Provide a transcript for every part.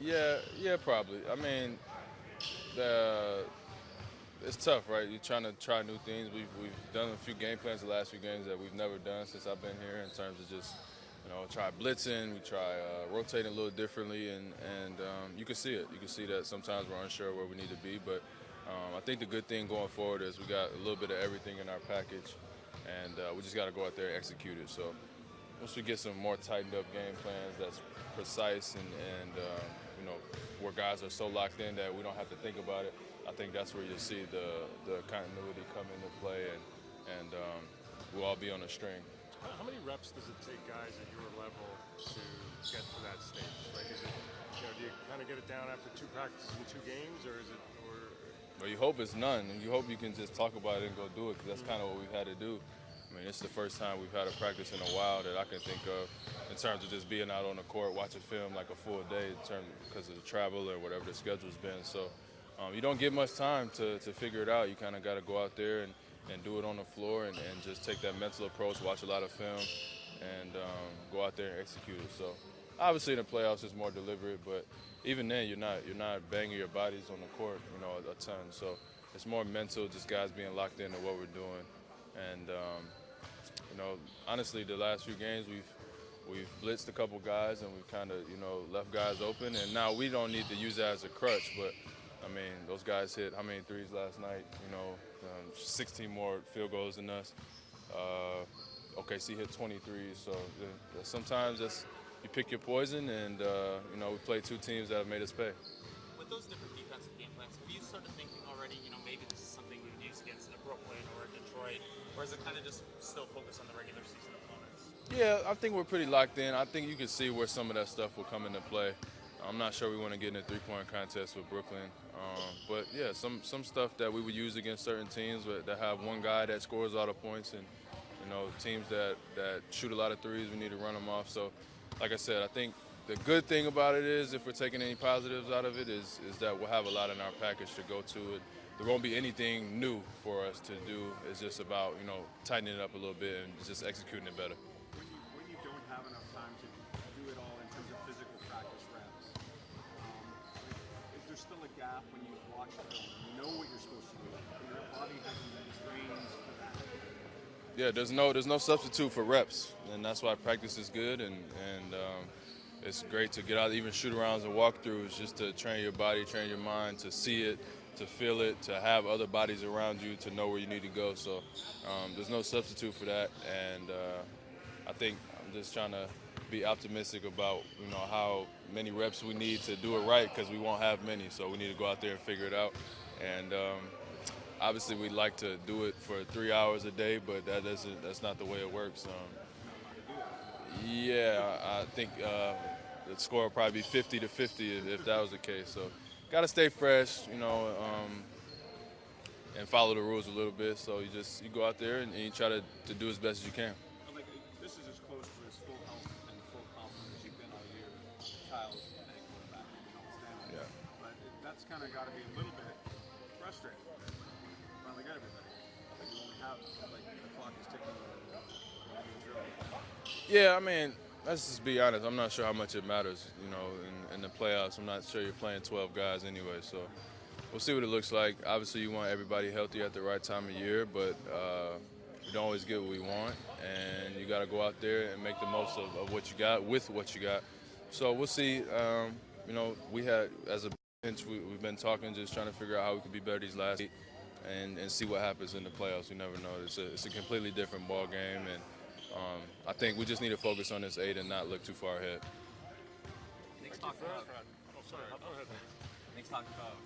Yeah, probably. I mean, the it's tough, right? You're trying to try new things. We've done a few game plans the last few games that we've never done since I've been here in terms of just try blitzing, we try rotating a little differently, and you can see it. You can see that sometimes we're unsure where we need to be, but I think the good thing going forward is we got a little bit of everything in our package, and we just got to go out there and execute it. So once we get some more tightened up game plans that's precise and where guys are so locked in that we don't have to think about it, I think that's where you'll see the continuity come into play and we'll all be on a string. How many reps does it take guys at your level to get to that stage? Like, is it, do you kind of get it down after two practices and two games, or is it, or? Well, you hope it's none, and you hope you can just talk about it and go do it, because that's kind of what we've had to do. I mean, it's the first time we've had a practice in a while that I can think of in terms of just being out on the court, watching film like a full day in terms because of the travel or whatever the schedule's been. So you don't get much time to figure it out. You kind of got to go out there and do it on the floor and just take that mental approach, watch a lot of film, and go out there and execute it. So obviously in the playoffs it's more deliberate, but even then you're not banging your bodies on the court, a ton. So it's more mental, just guys being locked into what we're doing. And honestly, the last few games we've blitzed a couple guys and we've kind of left guys open. And now we don't need to use that as a crutch, but I mean those guys hit how many threes last night? 16 more field goals than us. OKC hit 23. So sometimes you pick your poison, and we played two teams that have made us pay. With those different defensive game plans, have you started thinking already, maybe this is something we would use against a Brooklyn or a Detroit, or is it kind of just still focused on the regular season opponents? Yeah, I think we're pretty locked in. I think you can see where some of that stuff will come into play. I'm not sure we want to get in a three-point contest with Brooklyn. But, yeah, some stuff that we would use against certain teams that have one guy that scores all the points and, teams that shoot a lot of threes, we need to run them off. So, like I said, I think the good thing about it is, if we're taking any positives out of it, is that we'll have a lot in our package to go to it. There won't be anything new for us to do. It's just about, tightening it up a little bit and just executing it better. When you don't have enough time to do it all in terms of physical practice reps, is there still a gap when you watch film? You know what you're supposed to do, but your body hasn't been trained for that. Yeah, there's no substitute for reps, and that's why practice is good, and it's great to get out, even shoot-arounds and walkthroughs, just to train your body, train your mind, to see it, to feel it, to have other bodies around you to know where you need to go. So there's no substitute for that, and I think I'm just trying to be optimistic about how many reps we need to do it right, because we won't have many, so we need to go out there and figure it out. And obviously we'd like to do it for 3 hours a day, but that's not the way it works. Yeah, I think the score would probably be 50 to 50 if that was the case. So got to stay fresh, and follow the rules a little bit. So you go out there and you try to do as best as you can. Like, this is as close to as full health and full confidence as you've been all year. Kyle's playing quarterback, notwithstanding. Yeah. But that's kind of got to be a little bit frustrating. Finally got everybody. Like, you only have, like, the clock is ticking. Yeah, I mean, let's just be honest. I'm not sure how much it matters, in the playoffs. I'm not sure you're playing 12 guys anyway, so we'll see what it looks like. Obviously, you want everybody healthy at the right time of year, but you don't always get what we want, and you got to go out there and make the most of what you got with what you got. So we'll see. We had, as a bench, we've been talking, just trying to figure out how we could be better these last week and see what happens in the playoffs. You never know. It's a completely different ball game, and I think we just need to focus on this 8 and not look too far ahead. Nick's talked about, Oh, sorry. Go ahead. Nick's talked about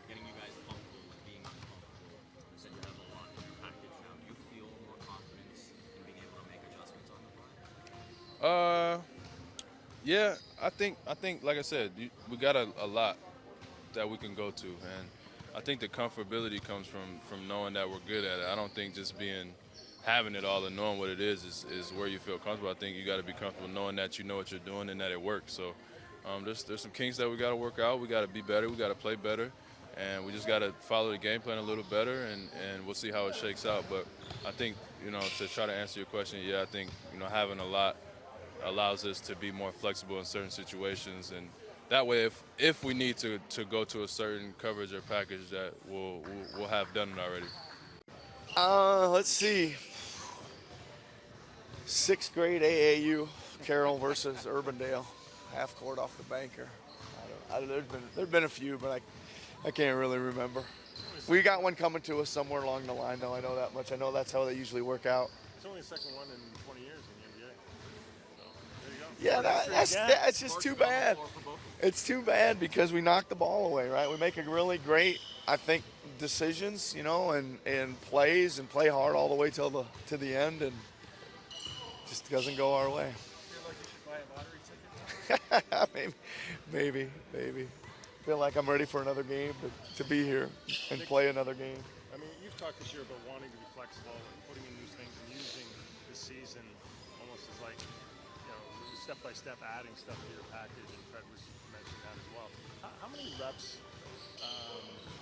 getting you guys comfortable with being uncomfortable. You said you have a lot in your package now. Do you feel more confidence in being able to make adjustments on the fly? Yeah, I think like I said, we got a lot that we can go to, and I think the comfortability comes from knowing that we're good at it. I don't think just having it all and knowing what it is where you feel comfortable. I think you got to be comfortable knowing that you know what you're doing and that it works. So there's some kinks that we got to work out. We got to be better. We got to play better, and we just got to follow the game plan a little better, and we'll see how it shakes out. But I think to try to answer your question, yeah, I think having a lot allows us to be more flexible in certain situations and that way, if we need to go to a certain coverage or package, that we'll have done it already. Let's see. Sixth grade AAU, Carroll versus Urbandale, half court off the banker. There've been a few, but I can't really remember. We got one coming to us somewhere along the line, though. I know that much. I know that's how they usually work out. It's only the second one in 20 years in the NBA. So there you go. Yeah, that's just too bad. For both of them. It's too bad because we knock the ball away, right? We make a really great, I think, decisions, and plays and play hard all the way to the end, and just doesn't go our way. Feel like you should buy a lottery ticket? Maybe. Feel like I'm ready for another game to be here and play another game. I mean, you've talked this year about wanting to be flexible and putting in new things and using the season almost as like, step-by-step adding stuff to your package, and Fred was mentioning that as well. How many reps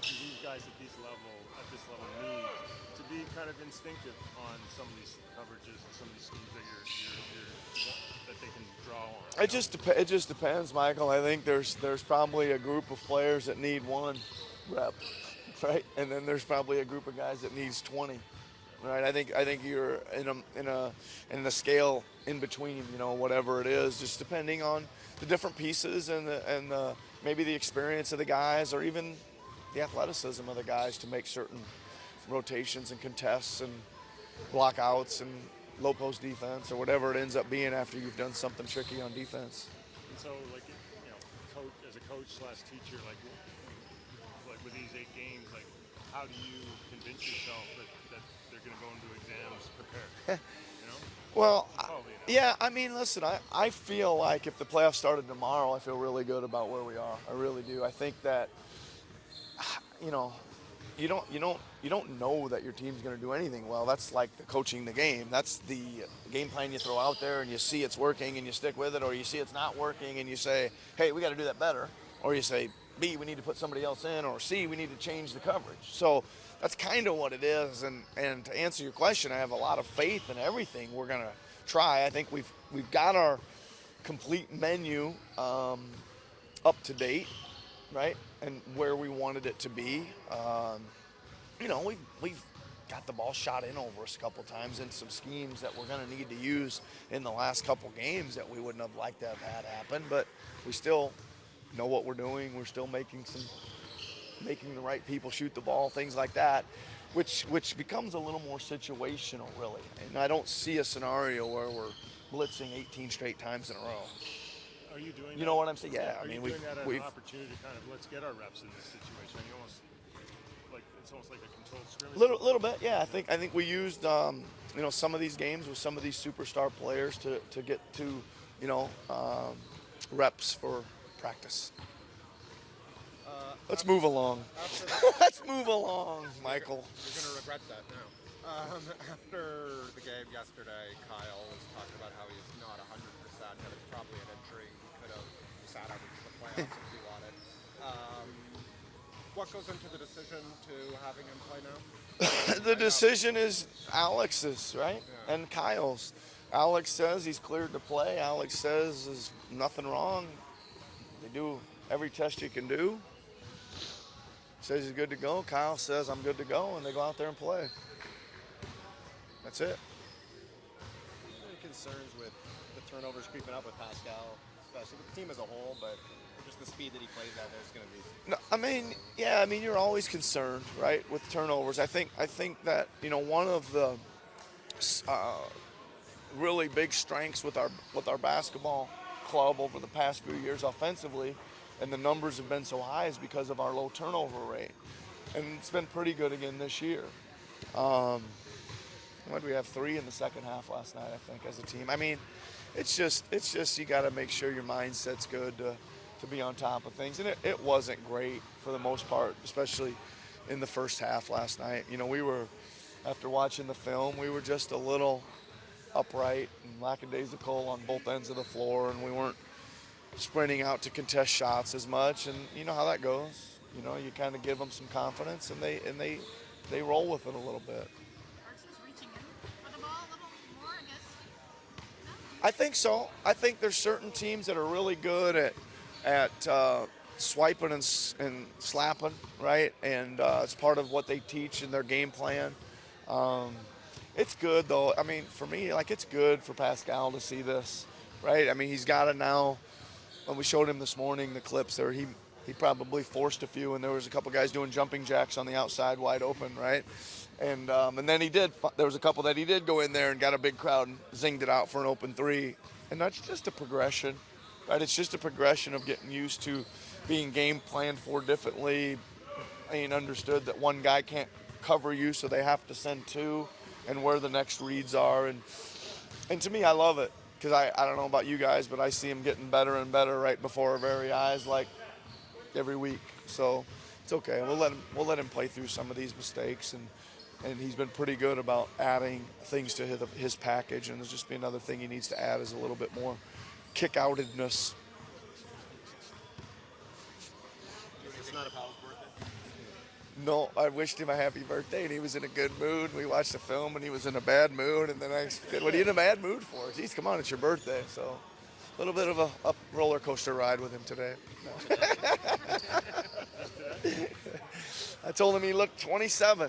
do these guys at this level need to be kind of instinctive on some of these coverages and some of these schemes that they can draw on? It just depends, Michael. I think there's probably a group of players that need 1 rep, right? And then there's probably a group of guys that needs 20, right? I think you're in a scale in between, whatever it is, just depending on the different pieces and maybe the experience of the guys, or even the athleticism of the guys to make certain rotations and contests and blockouts and low post defense, or whatever it ends up being after you've done something tricky on defense. And so, as a coach slash teacher, like with these 8 games, like how do you convince yourself that they're going to go into exams prepared? Well, Probably not. yeah, I mean, listen, I feel like if the playoffs started tomorrow, I feel really good about where we are. I really do. I think that, you don't know that your team's going to do anything well. That's like the coaching the game. That's the game plan you throw out there, and you see it's working and you stick with it, or you see it's not working and you say, hey, we got to do that better, or you say, B, we need to put somebody else in, or C, we need to change the coverage. So that's kind of what it is. And to answer your question, I have a lot of faith in everything we're going to try. I think we've got our complete menu up to date, right, and where we wanted it to be. We've got the ball shot in over us a couple times in some schemes that we're going to need to use in the last couple games that we wouldn't have liked to have had happen, but we still know what we're doing. We're still making the right people shoot the ball, things like that, which becomes a little more situational, really. And I don't see a scenario where we're blitzing 18 straight times in a row. Are you doing? You know what I'm saying? Yeah. Are you doing that as an opportunity to kind of let's get our reps in this situation? You almost it's almost like a controlled scrimmage. Little bit, yeah. I think we used some of these games with some of these superstar players to get to reps for practice. Let's move along. Let's move along, Michael. You're going to regret that now. After the game yesterday, Kyle was talking about how he's not 100%, that it's probably an injury. He could have sat out into the playoffs if he wanted. What goes into the decision to having him play now? The decision is Alex's, right? Yeah. And Kyle's. Alex says he's cleared to play. Alex says there's nothing wrong. They do every test you can do. Says he's good to go. Kyle says I'm good to go, and they go out there and play. That's it. Any concerns with the turnovers creeping up with Pascal, especially with the team as a whole, but just the speed that he plays at is going to be. No, I mean, you're always concerned, right, with turnovers. I think that one of the really big strengths with our basketball club over the past few years offensively, and the numbers have been so high, is because of our low turnover rate, and it's been pretty good again this year. What did we have? 3 in the second half last night, I think, as a team. I mean, it's just you got to make sure your mindset's good to be on top of things, and it wasn't great for the most part, especially in the first half last night. We were, after watching the film, we were just a little upright and lackadaisical on both ends of the floor, and we weren't sprinting out to contest shots as much, and you know how that goes. You kind of give them some confidence, and they roll with it a little bit. Reaching in for the ball a little more, I guess. I think so. I think there's certain teams that are really good at at swiping and slapping, right? And it's part of what they teach in their game plan. Um, it's good though. I mean, for me, like it's good for Pascal to see this, right? I mean, he's got it now. When we showed him this morning the clips there, he probably forced a few, and there was a couple guys doing jumping jacks on the outside, wide open, right? And then he did. There was a couple that he did go in there and got a big crowd and zinged it out for an open three, and that's just a progression, right? It's just a progression of getting used to being game planned for differently, being understood that one guy can't cover you, so they have to send two, and where the next reads are, and to me, I love it because I don't know about you guys, but I see him getting better and better right before our very eyes, like every week. So it's okay. We'll let him play through some of these mistakes, and he's been pretty good about adding things to his package. And there's just be another thing he needs to add is a little bit more kick-outedness. It's not a Powell's birthday. No, I wished him a happy birthday, and he was in a good mood. We watched the film, and he was in a bad mood. And then I said, "What are you in a bad mood for?" Geez, come on, it's your birthday. So a little bit of a up roller coaster ride with him today. No. I told him he looked 27.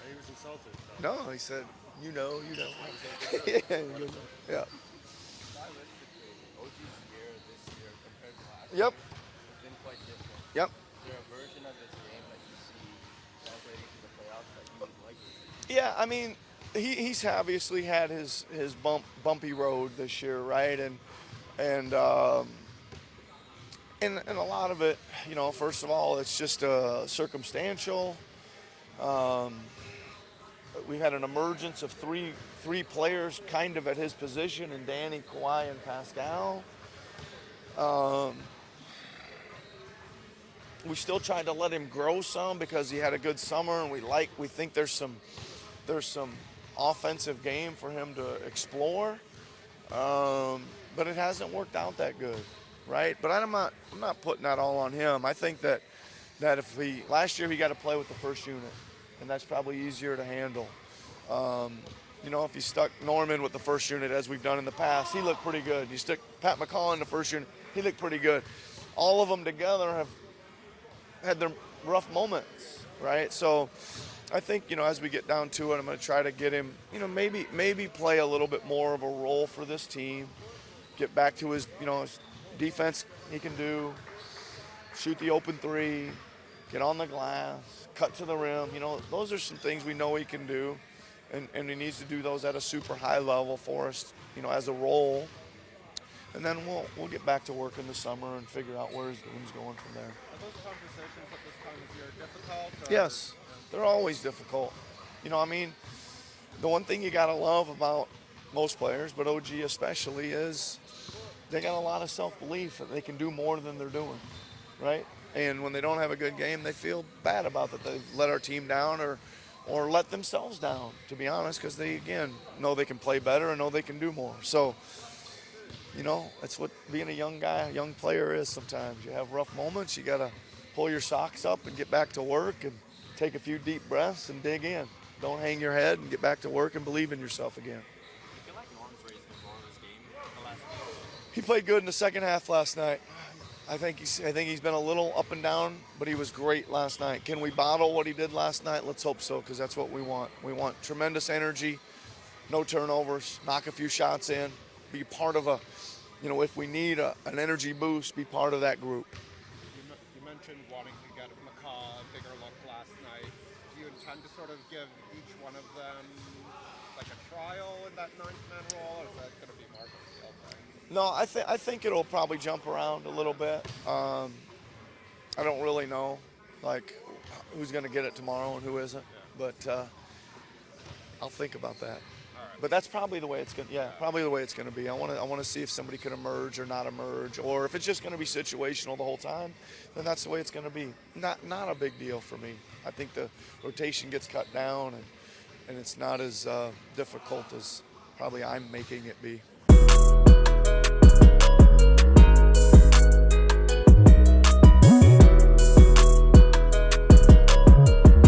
He was insulted. No, he said, you know. Yeah. Yeah. Yep. Been quite different. Yep. Is there a version of this game that you see translating to the playoffs that you would like to see? Yeah, I mean, he's obviously had his bumpy road this year, right? And a lot of it, you know, first of all, it's just circumstantial. We've had an emergence of three players kind of at his position, in Danny, Kawhi, and Pascal. We still tried to let him grow some because he had a good summer, and we think there's some offensive game for him to explore. But it hasn't worked out that good, right? But I'm not putting that all on him. I think that if last year he got to play with the first unit, and that's probably easier to handle. You know, if you stuck Norman with the first unit as we've done in the past, he looked pretty good. You stick Pat McCall in the first unit, he looked pretty good. All of them together have had their rough moments, right? So I think, you know, as we get down to it, I'm going to try to get him, you know, maybe play a little bit more of a role for this team, get back to his, you know, his defense he can do, shoot the open three, get on the glass, cut to the rim. You know, those are some things we know he can do, and he needs to do those at a super high level for us, you know, as a role. And then we'll get back to work in the summer and figure out where his game's going from there. Are those conversations at this time of year difficult? Yes, they're always difficult. You know, I mean, the one thing you got to love about most players, but OG especially, is they got a lot of self-belief that they can do more than they're doing, right? And when they don't have a good game, they feel bad about that. They've let our team down or let themselves down, to be honest, because they, again, know they can play better and know they can do more. So, you know, that's what being a young player is sometimes. You have rough moments. You got to pull your socks up and get back to work and take a few deep breaths and dig in. Don't hang your head and get back to work and believe in yourself again. I feel like Norm's raised the bar of his game the last game. He played good in the second half last night. I think he's been a little up and down, but he was great last night. Can we bottle what he did last night? Let's hope so, because that's what we want. We want tremendous energy, no turnovers, knock a few shots in, be part of you know, if we need an energy boost, be part of that group. You mentioned wanting to get McCaw a bigger look last night. Do you intend to sort of give each one of them like a trial in that ninth-man role, or is that going to be more of a field thing? No, I think it'll probably jump around a little bit. I don't really know, like, who's going to get it tomorrow and who isn't, but I'll think about that. But that's probably the way it's going. Yeah, probably the way it's going to be. I want to see if somebody can emerge or not emerge, or if it's just going to be situational the whole time. Then that's the way it's going to be. Not a big deal for me. I think the rotation gets cut down, and it's not as difficult as probably I'm making it be.